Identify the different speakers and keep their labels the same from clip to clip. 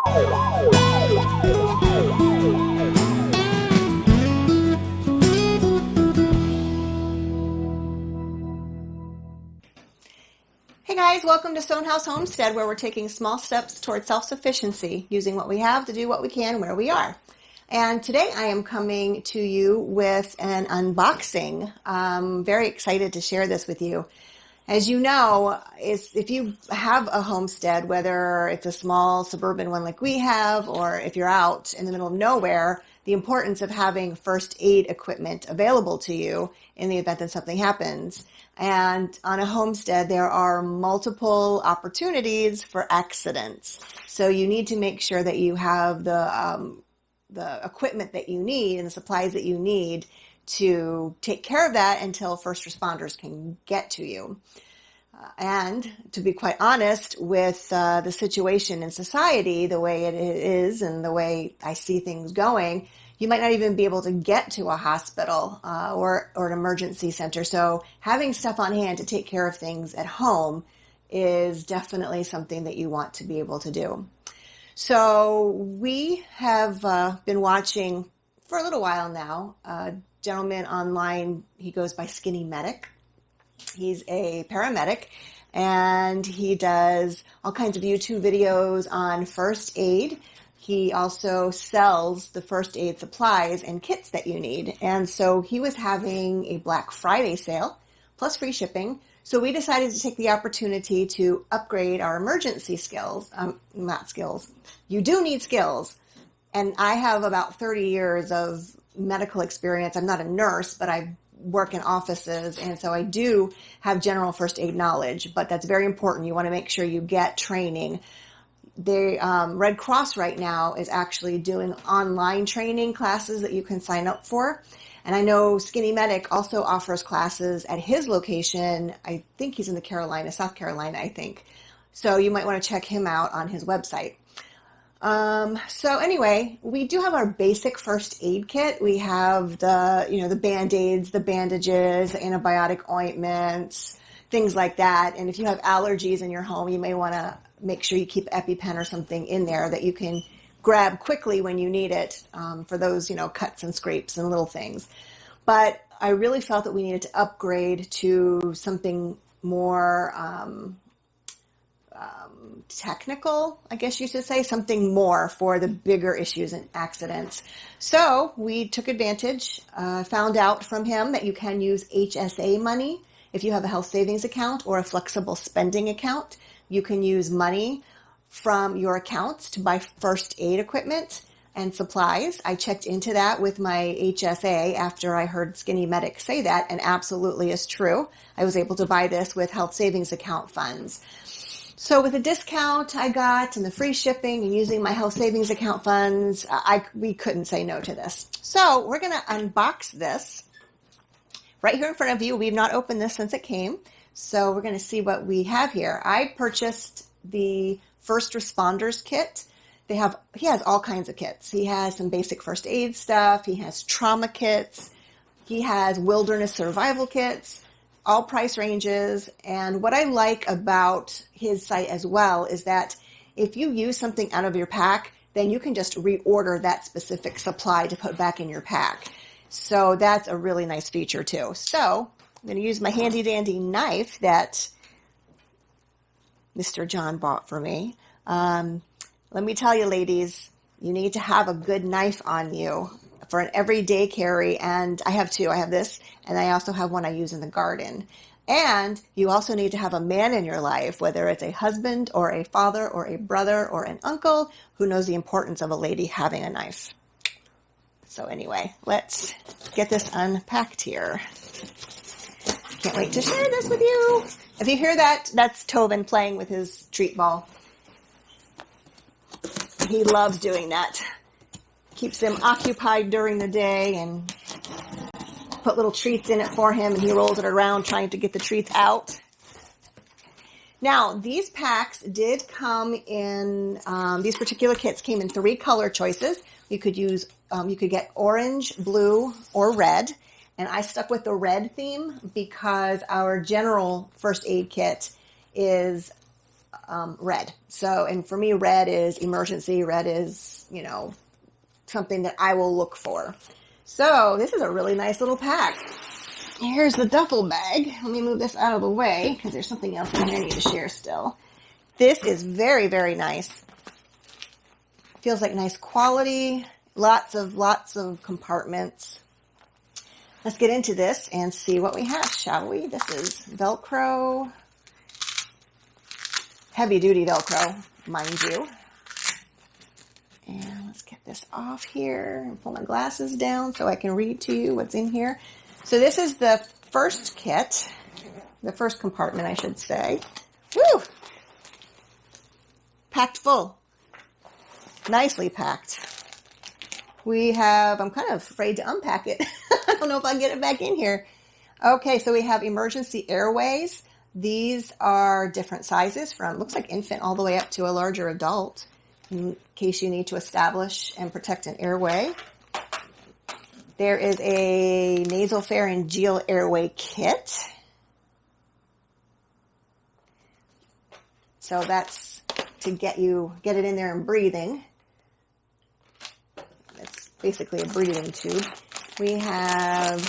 Speaker 1: Hey guys, welcome to Stone House Homestead, where we're taking small steps towards self-sufficiency, using what we have to do what we can where we are. And today I am coming to you with an unboxing. I'm very excited to share this with you. As you know, if you have a homestead, whether it's a small suburban one like we have, or if you're out in the middle of nowhere, the importance of having first aid equipment available to you in the event that something happens. And on a homestead, there are multiple opportunities for accidents. So you need to make sure that you have the equipment that you need and the supplies that you need to take care of that until first responders can get to you. And to be quite honest, with the situation in society, the way it is and the way I see things going, you might not even be able to get to a hospital or an emergency center. So having stuff on hand to take care of things at home is definitely something that you want to be able to do. So we have been watching for a little while now a gentleman online. He goes by SkinnyMedic. He's a paramedic, and he does all kinds of YouTube videos on first aid. He also sells the first aid supplies and kits that you need. And so he was having a Black Friday sale plus free shipping. So we decided to take the opportunity to upgrade our emergency skills. Not skills. You do need skills. And I have about 30 years of medical experience. I'm not a nurse, but I work in offices. And so I do have general first aid knowledge, but that's very important. You want to make sure you get training. The Red Cross right now is actually doing online training classes that you can sign up for. And I know SkinnyMedic also offers classes at his location. I think he's in the Carolina, South Carolina, I think. So you might want to check him out on his website. So anyway, we do have our basic first aid kit. We have the Band-Aids, the bandages, the antibiotic ointments, things like that. And if you have allergies in your home, you may want to make sure you keep EpiPen or something in there that you can grab quickly when you need it for those, cuts and scrapes and little things. But I really felt that we needed to upgrade to something more technical, I guess you should say, something more for the bigger issues and accidents. So we took advantage, found out from him that you can use HSA money if you have a health savings account or a flexible spending account. You can use money from your accounts to buy first aid equipment and supplies. I checked into that with my HSA after I heard SkinnyMedic say that, and absolutely is true. I was able to buy this with health savings account funds. So with the discount I got and the free shipping and using my health savings account funds, we couldn't say no to this. So we're going to unbox this right here in front of you. We've not opened this since it came. So we're going to see what we have here. I purchased the first responders kit. He has all kinds of kits. He has some basic first aid stuff. He has trauma kits. He has wilderness survival kits, all price ranges. And what I like about his site as well is that if you use something out of your pack, then you can just reorder that specific supply to put back in your pack. So that's a really nice feature too. So I'm going to use my handy dandy knife that Mr. John bought for me. Let me tell you, ladies, you need to have a good knife on you for an everyday carry. And I have two. I have this, and I also have one I use in the garden. And you also need to have a man in your life, whether it's a husband or a father or a brother or an uncle, who knows the importance of a lady having a knife. So anyway, let's get this unpacked here. Can't wait to share this with you. If you hear that, that's Tobin playing with his treat ball. He loves doing that. Keeps him occupied during the day and put little treats in it for him, and he rolls it around trying to get the treats out. Now, these packs did come in, these particular kits came in 3 color choices. You could get orange, blue, or red. And I stuck with the red theme because our general first aid kit is red. So, and for me, red is emergency. Red is, you know, something that I will look for. So this is a really nice little pack. Here's the duffel bag. Let me move this out of the way because there's something else in here I need to share still. This is very, very nice. Feels like nice quality. Lots of compartments. Let's get into this and see what we have, shall we? This is Velcro. Heavy duty Velcro, mind you. And let's get this off here and pull my glasses down so I can read to you what's in here. So this is the first kit, the first compartment, I should say. Woo! Packed full. Nicely packed. We have, I'm kind of afraid to unpack it. I don't know if I'll get it back in here. Okay, so we have emergency airways. These are different sizes from, looks like infant all the way up to a larger adult in case you need to establish and protect an airway. There is a nasal pharyngeal airway kit. So that's to get it in there and breathing. It's basically a breathing tube. We have,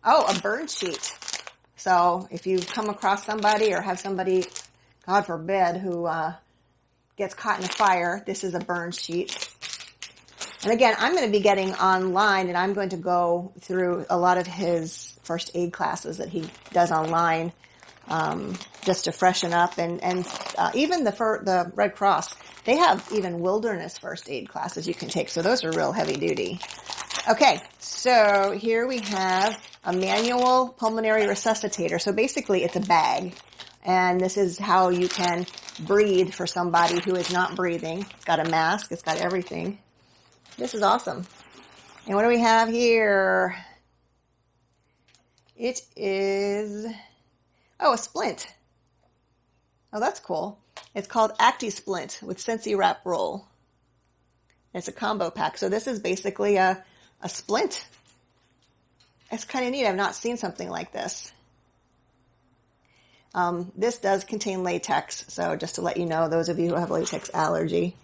Speaker 1: a burn sheet. So if you come across somebody or have somebody, God forbid, who gets caught in a fire, this is a burn sheet. And again, I'm going to be getting online, and I'm going to go through a lot of his first aid classes that he does online, just to freshen up. And even the Red Cross, they have even wilderness first aid classes you can take. So those are real heavy duty. Okay, so here we have a manual pulmonary resuscitator. So basically it's a bag, and this is how you can breathe for somebody who is not breathing. It's got a mask, it's got everything. This is awesome. And what do we have here? It is, a splint. Oh, that's cool. It's called Acti Splint with Scentsy wrap roll. It's a combo pack. So this is basically a splint. It's kind of neat. I've not seen something like this. This does contain latex. So just to let you know, those of you who have latex allergy,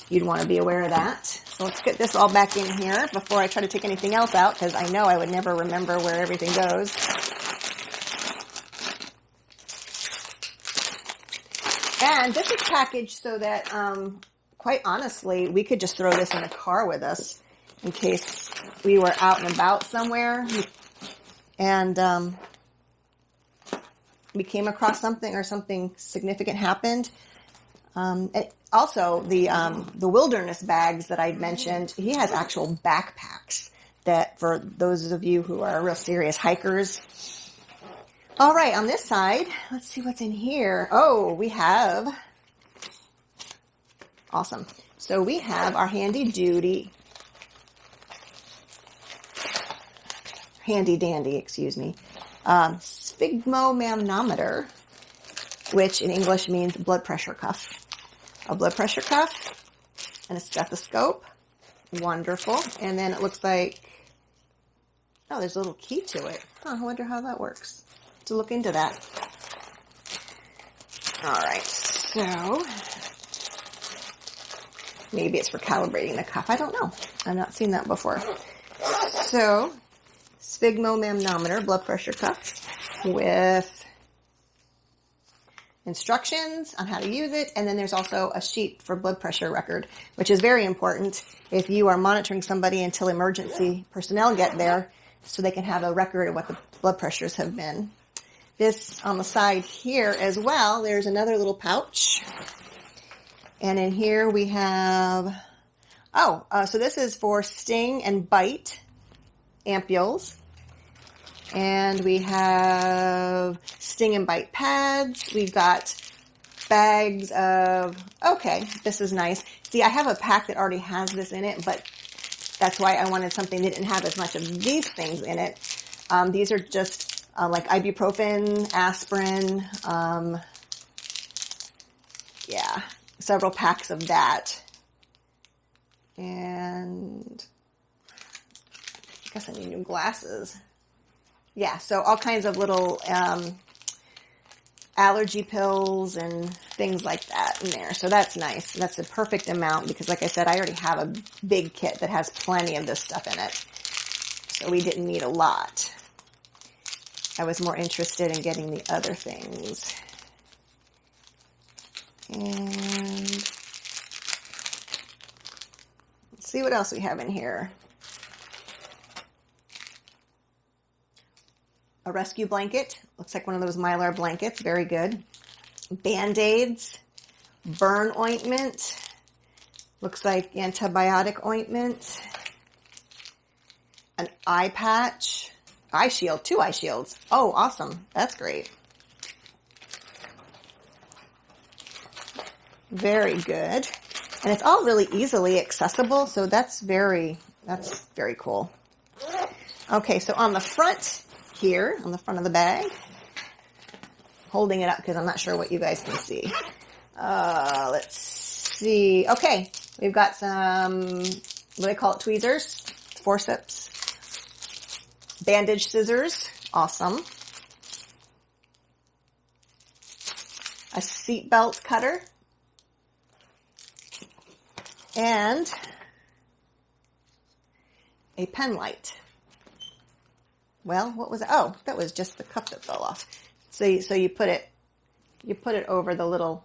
Speaker 1: you'd want to be aware of that. So let's get this all back in here before I try to take anything else out, because I know I would never remember where everything goes. And this is packaged so that, quite honestly, we could just throw this in a car with us in case we were out and about somewhere and we came across something or something significant happened. And also, the wilderness bags that I'd mentioned, he has actual backpacks that for those of you who are real serious hikers. All right, on this side, let's see what's in here. Oh, we have, awesome. So we have our handy dandy, sphygmomanometer, which in English means blood pressure cuff. A blood pressure cuff and a stethoscope. Wonderful. And then it looks like, there's a little key to it. I wonder how that works. To look into that. All right, so maybe it's for calibrating the cuff. I don't know. I've not seen that before. So, sphygmomanometer, blood pressure cuff with instructions on how to use it. And then there's also a sheet for blood pressure record, which is very important if you are monitoring somebody until emergency personnel get there so they can have a record of what the blood pressures have been. This on the side here as well, there's another little pouch. And in here we have, so this is for sting and bite ampules. And we have sting and bite pads. We've got bags of, this is nice. See, I have a pack that already has this in it, but that's why I wanted something that didn't have as much of these things in it. These are just like ibuprofen, aspirin, several packs of that. And I guess I need new glasses. Yeah, so all kinds of little allergy pills and things like that in there. So that's nice. That's the perfect amount because like I said, I already have a big kit that has plenty of this stuff in it. So we didn't need a lot. I was more interested in getting the other things. And let's see what else we have in here. A rescue blanket. Looks like one of those Mylar blankets. Very good. Band-Aids. Burn ointment. Looks like antibiotic ointment. An eye patch. Eye shield. 2 eye shields. Oh, awesome. That's great. Very good. And it's all really easily accessible, so that's very cool. Okay, so on the front here, on the front of the bag, holding it up because I'm not sure what you guys can see. Let's see. Okay, we've got some, what do they call it, tweezers, forceps, bandage scissors, awesome. A seatbelt cutter, and a pen light. Well, what was it? Oh, that was just the cup that fell off. So you put it over the little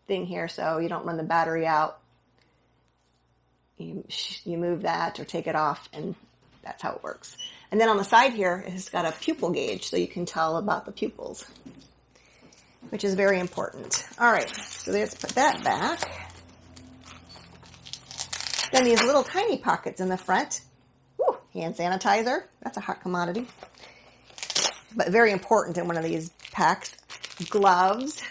Speaker 1: thing here so you don't run the battery out. You move that or take it off, and that's how it works. And then on the side here, it's got a pupil gauge so you can tell about the pupils, which is very important. All right, so let's put that back. Then these little tiny pockets in the front. Woo, hand sanitizer. That's a hot commodity. But very important in one of these packs. Gloves.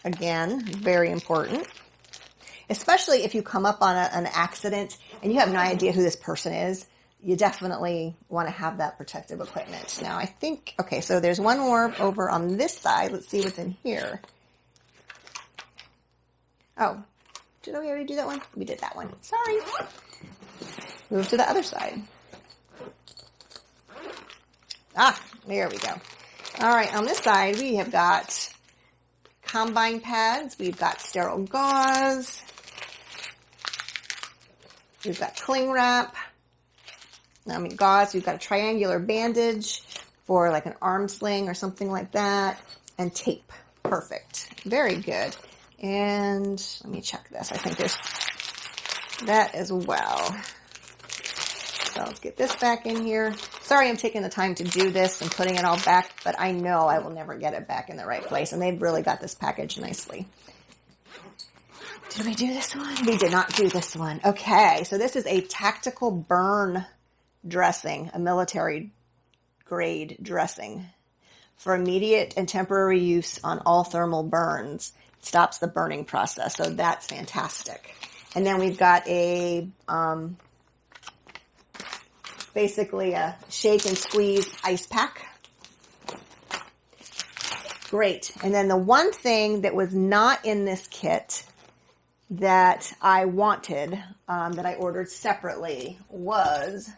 Speaker 1: Again, very important. Especially if you come up on an accident and you have no idea who this person is. You definitely want to have that protective equipment. Now, I think, okay, so there's one more over on this side. Let's see what's in here. Oh, did we already do that one? We did that one. Sorry. Move to the other side. Ah, there we go. All right, on this side, we have got combine pads. We've got sterile gauze. We've got cling wrap. Gauze. We've got a triangular bandage for like an arm sling or something like that. And tape. Perfect. Very good. And let me check this. I think there's that as well. So let's get this back in here. Sorry I'm taking the time to do this and putting it all back, but I know I will never get it back in the right place. And they've really got this packaged nicely. Did we do this one? We did not do this one. Okay, so this is a tactical burn dressing, a military grade dressing for immediate and temporary use on all thermal burns. It stops the burning process, so that's fantastic. And then we've got a basically a shake and squeeze ice pack. Great. And then the one thing that was not in this kit that I wanted, that I ordered separately, was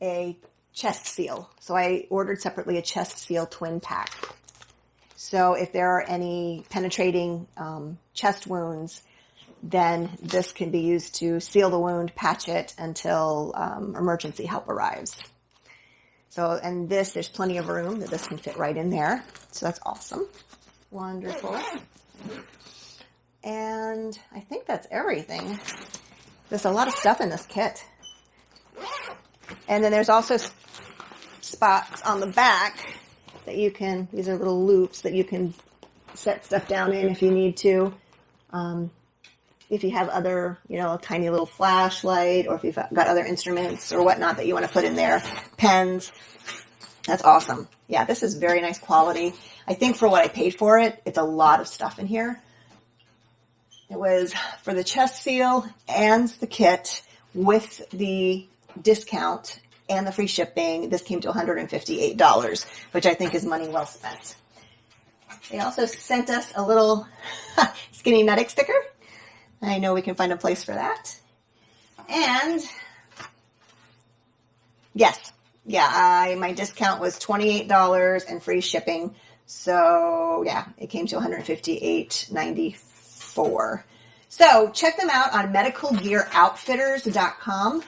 Speaker 1: a chest seal. So I ordered separately a chest seal twin pack. So if there are any penetrating chest wounds, then this can be used to seal the wound, patch it until emergency help arrives. So, and there's plenty of room that this can fit right in there. So that's awesome. Wonderful. And I think that's everything. There's a lot of stuff in this kit. And then there's also spots on the back that you can, these are little loops that you can set stuff down in if you need to. If you have other, a tiny little flashlight, or if you've got other instruments or whatnot that you want to put in there, pens, that's awesome. Yeah, this is very nice quality. I think for what I paid for it, it's a lot of stuff in here. It was for the chest seal and the kit with the discount and the free shipping. This came to $158, which I think is money well spent. They also sent us a little SkinnyMedic sticker. I know we can find a place for that. And yes, my discount was $28 and free shipping. So yeah, it came to $158.94. So check them out on medicalgearoutfitters.com.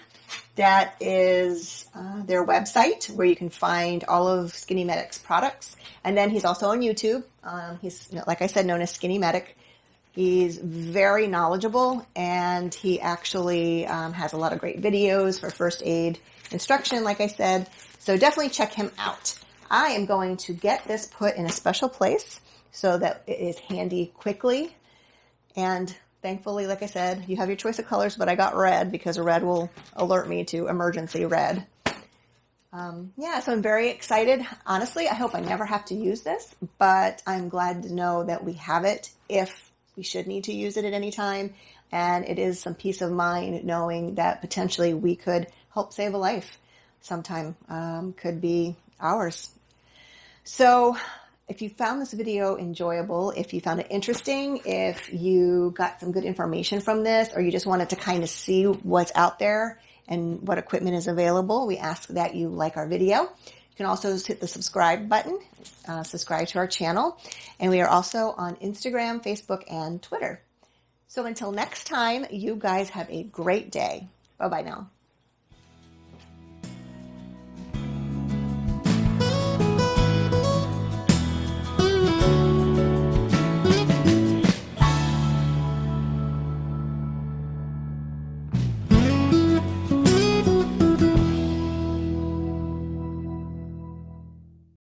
Speaker 1: That is their website where you can find all of SkinnyMedic's products. And then he's also on YouTube. He's, like I said, known as SkinnyMedic. He's very knowledgeable, and he actually has a lot of great videos for first aid instruction, like I said. So definitely check him out. I am going to get this put in a special place so that it is handy quickly. And thankfully, like I said, you have your choice of colors, but I got red because red will alert me to emergency red. Yeah, so I'm very excited. Honestly, I hope I never have to use this, but I'm glad to know that we have it if we should need to use it at any time. And it is some peace of mind knowing that potentially we could help save a life sometime. Could be ours. So if you found this video enjoyable, if you found it interesting, if you got some good information from this, or you just wanted to kind of see what's out there and what equipment is available, we ask that you like our video. You can also just hit the subscribe button, subscribe to our channel. And we are also on Instagram, Facebook, and Twitter. So until next time, you guys have a great day. Bye-bye now.